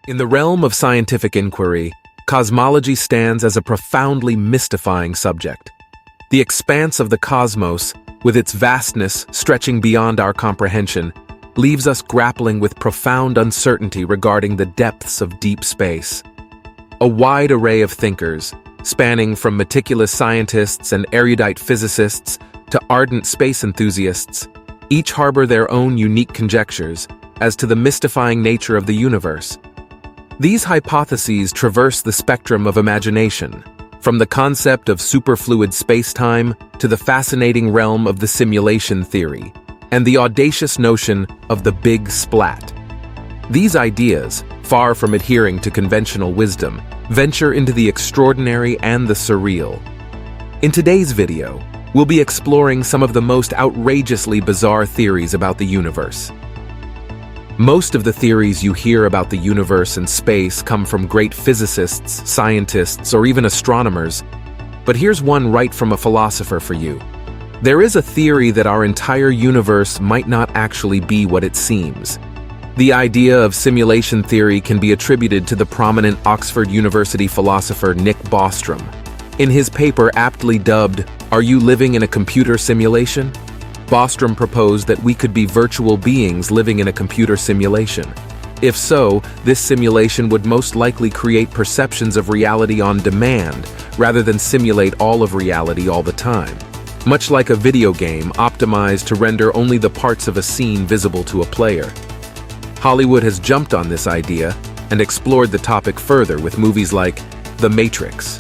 In the realm of scientific inquiry, cosmology stands as a profoundly mystifying subject. The expanse of the cosmos, with its vastness stretching beyond our comprehension, leaves us grappling with profound uncertainty regarding the depths of deep space. A wide array of thinkers, spanning from meticulous scientists and erudite physicists to ardent space enthusiasts, each harbor their own unique conjectures as to the mystifying nature of the universe. These hypotheses traverse the spectrum of imagination, from the concept of superfluid spacetime to the fascinating realm of the simulation theory, and the audacious notion of the big splat. These ideas, far from adhering to conventional wisdom, venture into the extraordinary and the surreal. In today's video, we'll be exploring some of the most outrageously bizarre theories about the universe. Most of the theories you hear about the universe and space come from great physicists, scientists, or even astronomers. But here's one right from a philosopher for you. There is a theory that our entire universe might not actually be what it seems. The idea of simulation theory can be attributed to the prominent Oxford University philosopher Nick Bostrom. In his paper aptly dubbed, "Are You Living in a Computer Simulation?" Bostrom proposed that we could be virtual beings living in a computer simulation. If so, this simulation would most likely create perceptions of reality on demand, rather than simulate all of reality all the time. Much like a video game optimized to render only the parts of a scene visible to a player. Hollywood has jumped on this idea and explored the topic further with movies like The Matrix.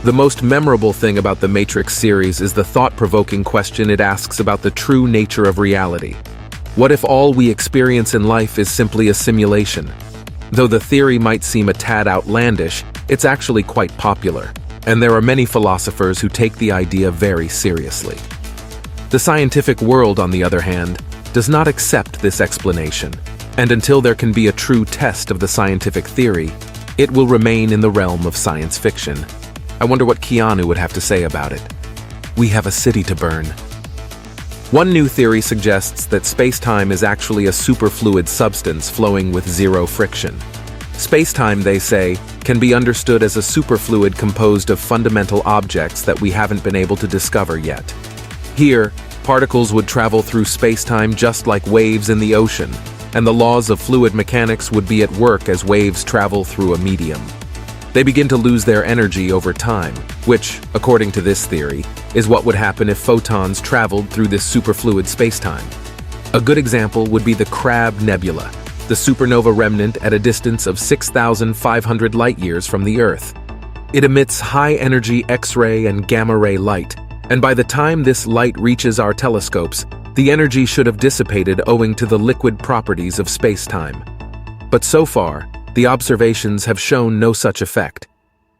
The most memorable thing about the Matrix series is the thought-provoking question it asks about the true nature of reality. What if all we experience in life is simply a simulation? Though the theory might seem a tad outlandish, it's actually quite popular, and there are many philosophers who take the idea very seriously. The scientific world, on the other hand, does not accept this explanation, and until there can be a true test of the scientific theory, it will remain in the realm of science fiction. I wonder what Keanu would have to say about it. We have a city to burn. One new theory suggests that spacetime is actually a superfluid substance flowing with zero friction. Spacetime, they say, can be understood as a superfluid composed of fundamental objects that we haven't been able to discover yet. Here, particles would travel through spacetime just like waves in the ocean, and the laws of fluid mechanics would be at work as waves travel through a medium. They begin to lose their energy over time, which, according to this theory, is what would happen if photons traveled through this superfluid spacetime. A good example would be the Crab Nebula, the supernova remnant at a distance of 6,500 light-years from the Earth. It emits high-energy X-ray and gamma-ray light, and by the time this light reaches our telescopes, the energy should have dissipated owing to the liquid properties of spacetime. But so far, the observations have shown no such effect.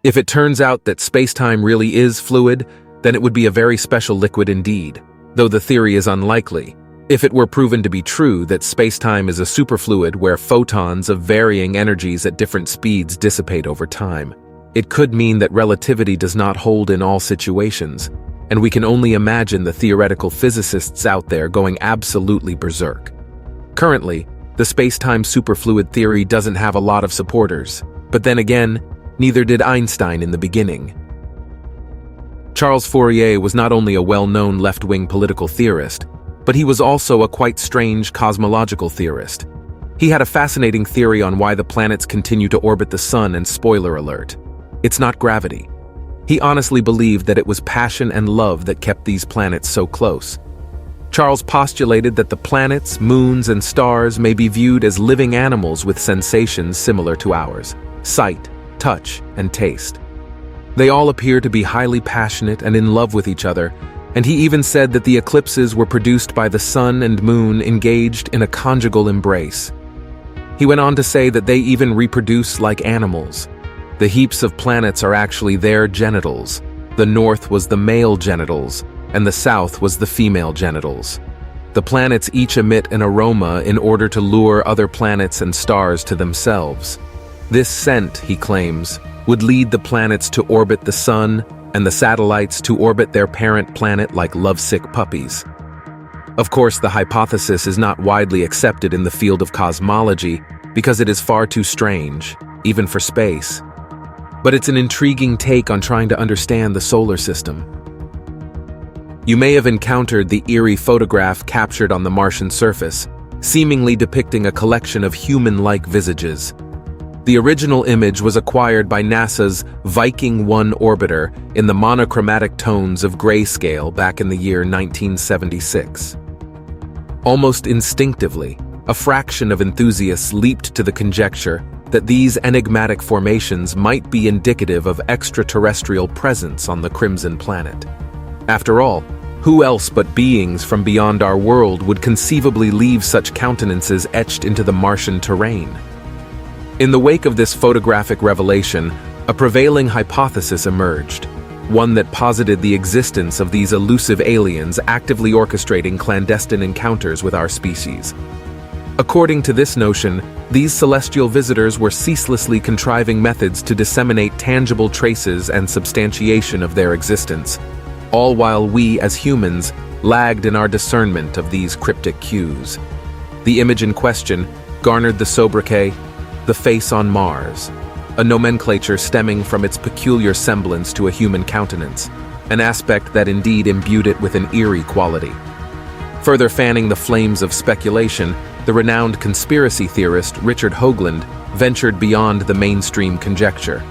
If it turns out that spacetime really is fluid, then it would be a very special liquid indeed, though the theory is unlikely. If it were proven to be true that spacetime is a superfluid where photons of varying energies at different speeds dissipate over time, it could mean that relativity does not hold in all situations, and we can only imagine the theoretical physicists out there going absolutely berserk. Currently, the spacetime superfluid theory doesn't have a lot of supporters, but then again, neither did Einstein in the beginning. Charles Fourier was not only a well-known left-wing political theorist, but he was also a quite strange cosmological theorist. He had a fascinating theory on why the planets continue to orbit the sun, and spoiler alert, it's not gravity. He honestly believed that it was passion and love that kept these planets so close. Charles postulated that the planets, moons, and stars may be viewed as living animals with sensations similar to ours: sight, touch, and taste. They all appear to be highly passionate and in love with each other, and he even said that the eclipses were produced by the sun and moon engaged in a conjugal embrace. He went on to say that they even reproduce like animals. The heaps of planets are actually their genitals. The north was the male genitals, and the south was the female genitals. The planets each emit an aroma in order to lure other planets and stars to themselves. This scent, he claims, would lead the planets to orbit the sun and the satellites to orbit their parent planet like lovesick puppies. Of course, the hypothesis is not widely accepted in the field of cosmology, because it is far too strange, even for space. But it's an intriguing take on trying to understand the solar system. You may have encountered the eerie photograph captured on the Martian surface, seemingly depicting a collection of human-like visages. The original image was acquired by NASA's Viking 1 orbiter in the monochromatic tones of grayscale back in the year 1976. Almost instinctively, a fraction of enthusiasts leaped to the conjecture that these enigmatic formations might be indicative of extraterrestrial presence on the Crimson Planet. After all, who else but beings from beyond our world would conceivably leave such countenances etched into the Martian terrain? In the wake of this photographic revelation, a prevailing hypothesis emerged, one that posited the existence of these elusive aliens actively orchestrating clandestine encounters with our species. According to this notion, these celestial visitors were ceaselessly contriving methods to disseminate tangible traces and substantiation of their existence, all while we, as humans, lagged in our discernment of these cryptic cues. The image in question garnered the sobriquet, "the face on Mars," a nomenclature stemming from its peculiar semblance to a human countenance, an aspect that indeed imbued it with an eerie quality. Further fanning the flames of speculation, the renowned conspiracy theorist Richard Hoagland ventured beyond the mainstream conjecture,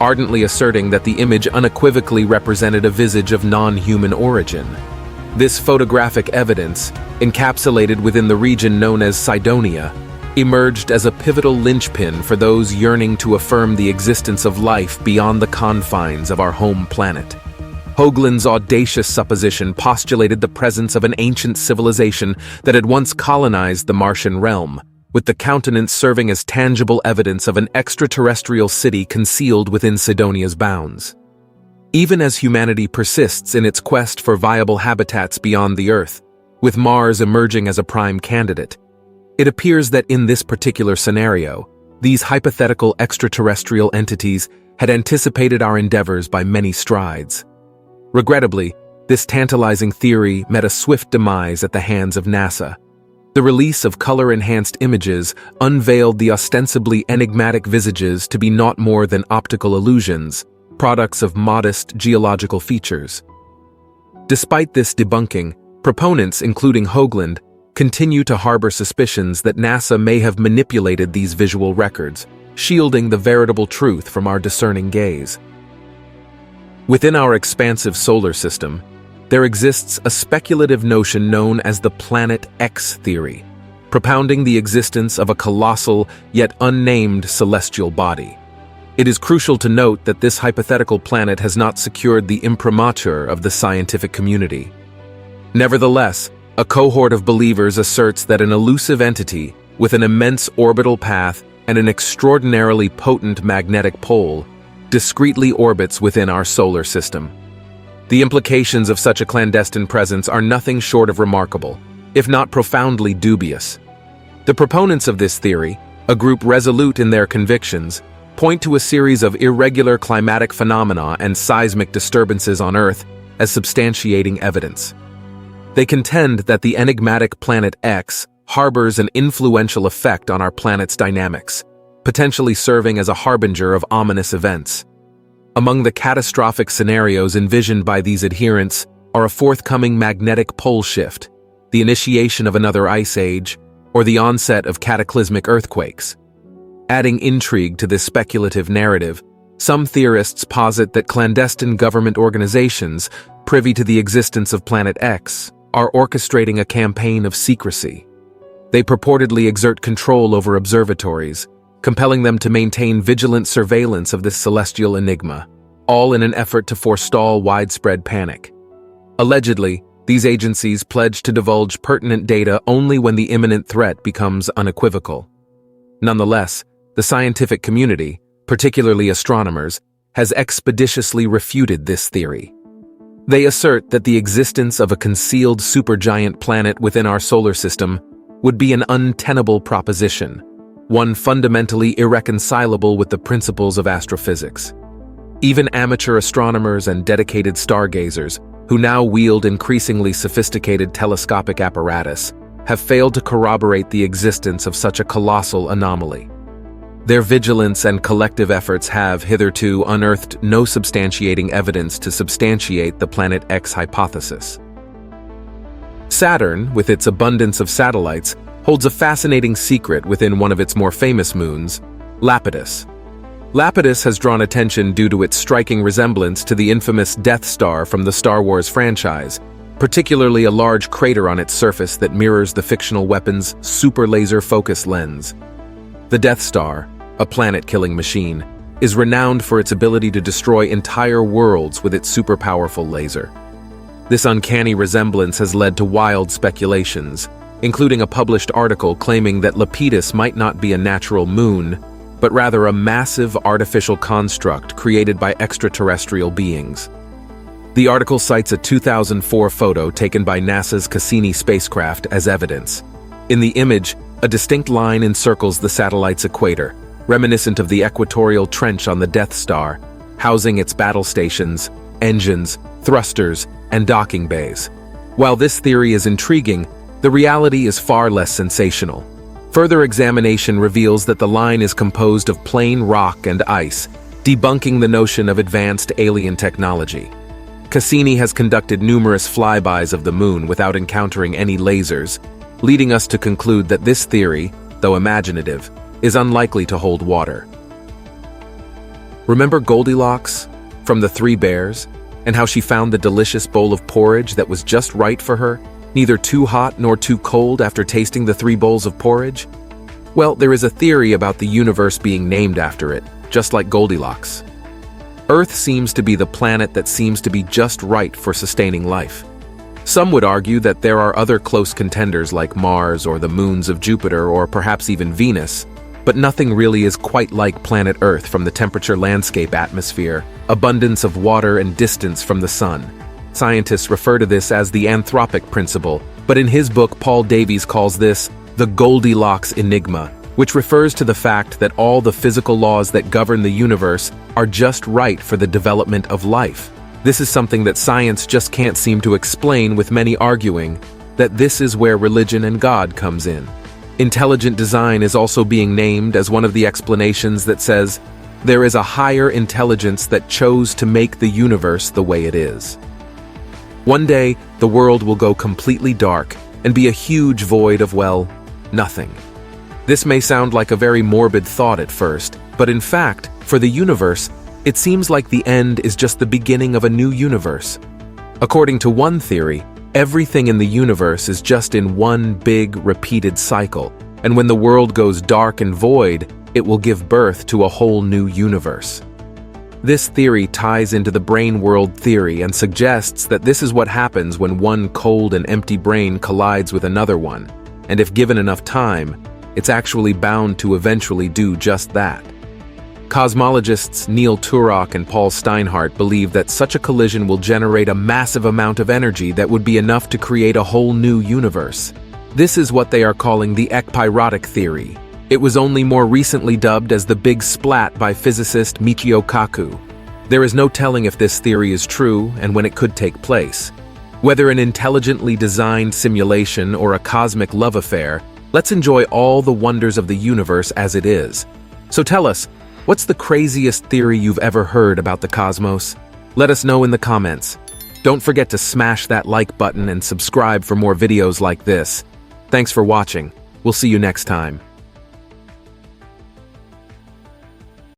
ardently asserting that the image unequivocally represented a visage of non-human origin. This photographic evidence, encapsulated within the region known as Cydonia, emerged as a pivotal linchpin for those yearning to affirm the existence of life beyond the confines of our home planet. Hoagland's audacious supposition postulated the presence of an ancient civilization that had once colonized the Martian realm, with the countenance serving as tangible evidence of an extraterrestrial city concealed within Cydonia's bounds. Even as humanity persists in its quest for viable habitats beyond the Earth, with Mars emerging as a prime candidate, it appears that in this particular scenario, these hypothetical extraterrestrial entities had anticipated our endeavors by many strides. Regrettably, this tantalizing theory met a swift demise at the hands of NASA. The release of color-enhanced images unveiled the ostensibly enigmatic visages to be naught more than optical illusions, products of modest geological features. Despite this debunking, proponents, including Hoagland, continue to harbor suspicions that NASA may have manipulated these visual records, shielding the veritable truth from our discerning gaze. Within our expansive solar system, there exists a speculative notion known as the Planet X theory, propounding the existence of a colossal yet unnamed celestial body. It is crucial to note that this hypothetical planet has not secured the imprimatur of the scientific community. Nevertheless, a cohort of believers asserts that an elusive entity with an immense orbital path and an extraordinarily potent magnetic pole discreetly orbits within our solar system. The implications of such a clandestine presence are nothing short of remarkable, if not profoundly dubious. The proponents of this theory, a group resolute in their convictions, point to a series of irregular climatic phenomena and seismic disturbances on Earth as substantiating evidence. They contend that the enigmatic Planet X harbors an influential effect on our planet's dynamics, potentially serving as a harbinger of ominous events. Among the catastrophic scenarios envisioned by these adherents are a forthcoming magnetic pole shift, the initiation of another ice age, or the onset of cataclysmic earthquakes. Adding intrigue to this speculative narrative, some theorists posit that clandestine government organizations privy to the existence of Planet X are orchestrating a campaign of secrecy. They purportedly exert control over observatories, compelling them to maintain vigilant surveillance of this celestial enigma, all in an effort to forestall widespread panic. Allegedly, these agencies pledge to divulge pertinent data only when the imminent threat becomes unequivocal. Nonetheless, the scientific community, particularly astronomers, has expeditiously refuted this theory. They assert that the existence of a concealed supergiant planet within our solar system would be an untenable proposition, one fundamentally irreconcilable with the principles of astrophysics. Even amateur astronomers and dedicated stargazers, who now wield increasingly sophisticated telescopic apparatus, have failed to corroborate the existence of such a colossal anomaly. Their vigilance and collective efforts have hitherto unearthed no substantiating evidence to substantiate the Planet X hypothesis. Saturn, with its abundance of satellites, holds a fascinating secret within one of its more famous moons, Lapidus. Lapidus has drawn attention due to its striking resemblance to the infamous Death Star from the Star Wars franchise, particularly a large crater on its surface that mirrors the fictional weapon's super laser focus lens. The Death Star, a planet-killing machine, is renowned for its ability to destroy entire worlds with its super-powerful laser. This uncanny resemblance has led to wild speculations, including a published article claiming that Lapidus might not be a natural moon, but rather a massive artificial construct created by extraterrestrial beings. The article cites a 2004 photo taken by NASA's Cassini spacecraft as evidence. In the image, a distinct line encircles the satellite's equator, reminiscent of the equatorial trench on the Death Star, housing its battle stations, engines, thrusters, and docking bays. While this theory is intriguing, the reality is far less sensational. Further examination reveals that the line is composed of plain rock and ice, debunking the notion of advanced alien technology. Cassini has conducted numerous flybys of the moon without encountering any lasers, leading us to conclude that this theory, though imaginative, is unlikely to hold water. Remember Goldilocks from The Three Bears, and how she found the delicious bowl of porridge that was just right for her, neither too hot nor too cold after tasting the 3 bowls of porridge? Well, there is a theory about the universe being named after it, just like Goldilocks. Earth seems to be the planet that seems to be just right for sustaining life. Some would argue that there are other close contenders like Mars or the moons of Jupiter or perhaps even Venus, but nothing really is quite like planet Earth from the temperature landscape atmosphere, abundance of water and distance from the sun. Scientists refer to this as the anthropic principle, but in his book Paul Davies calls this the Goldilocks enigma, which refers to the fact that all the physical laws that govern the universe are just right for the development of life. This is something that science just can't seem to explain, with many arguing that this is where religion and God comes in. Intelligent design is also being named as one of the explanations that says there is a higher intelligence that chose to make the universe the way it is. One day, the world will go completely dark and be a huge void of, well, nothing. This may sound like a very morbid thought at first, but in fact, for the universe, it seems like the end is just the beginning of a new universe. According to one theory, everything in the universe is just in one big, repeated cycle, and when the world goes dark and void, it will give birth to a whole new universe. This theory ties into the brain world theory and suggests that this is what happens when one cold and empty brain collides with another one, and if given enough time, it's actually bound to eventually do just that. Cosmologists Neil Turok and Paul Steinhardt believe that such a collision will generate a massive amount of energy that would be enough to create a whole new universe. This is what they are calling the ekpyrotic theory. It was only more recently dubbed as the Big Splat by physicist Michio Kaku. There is no telling if this theory is true and when it could take place. Whether an intelligently designed simulation or a cosmic love affair, let's enjoy all the wonders of the universe as it is. So tell us, what's the craziest theory you've ever heard about the cosmos? Let us know in the comments. Don't forget to smash that like button and subscribe for more videos like this. Thanks for watching. We'll see you next time.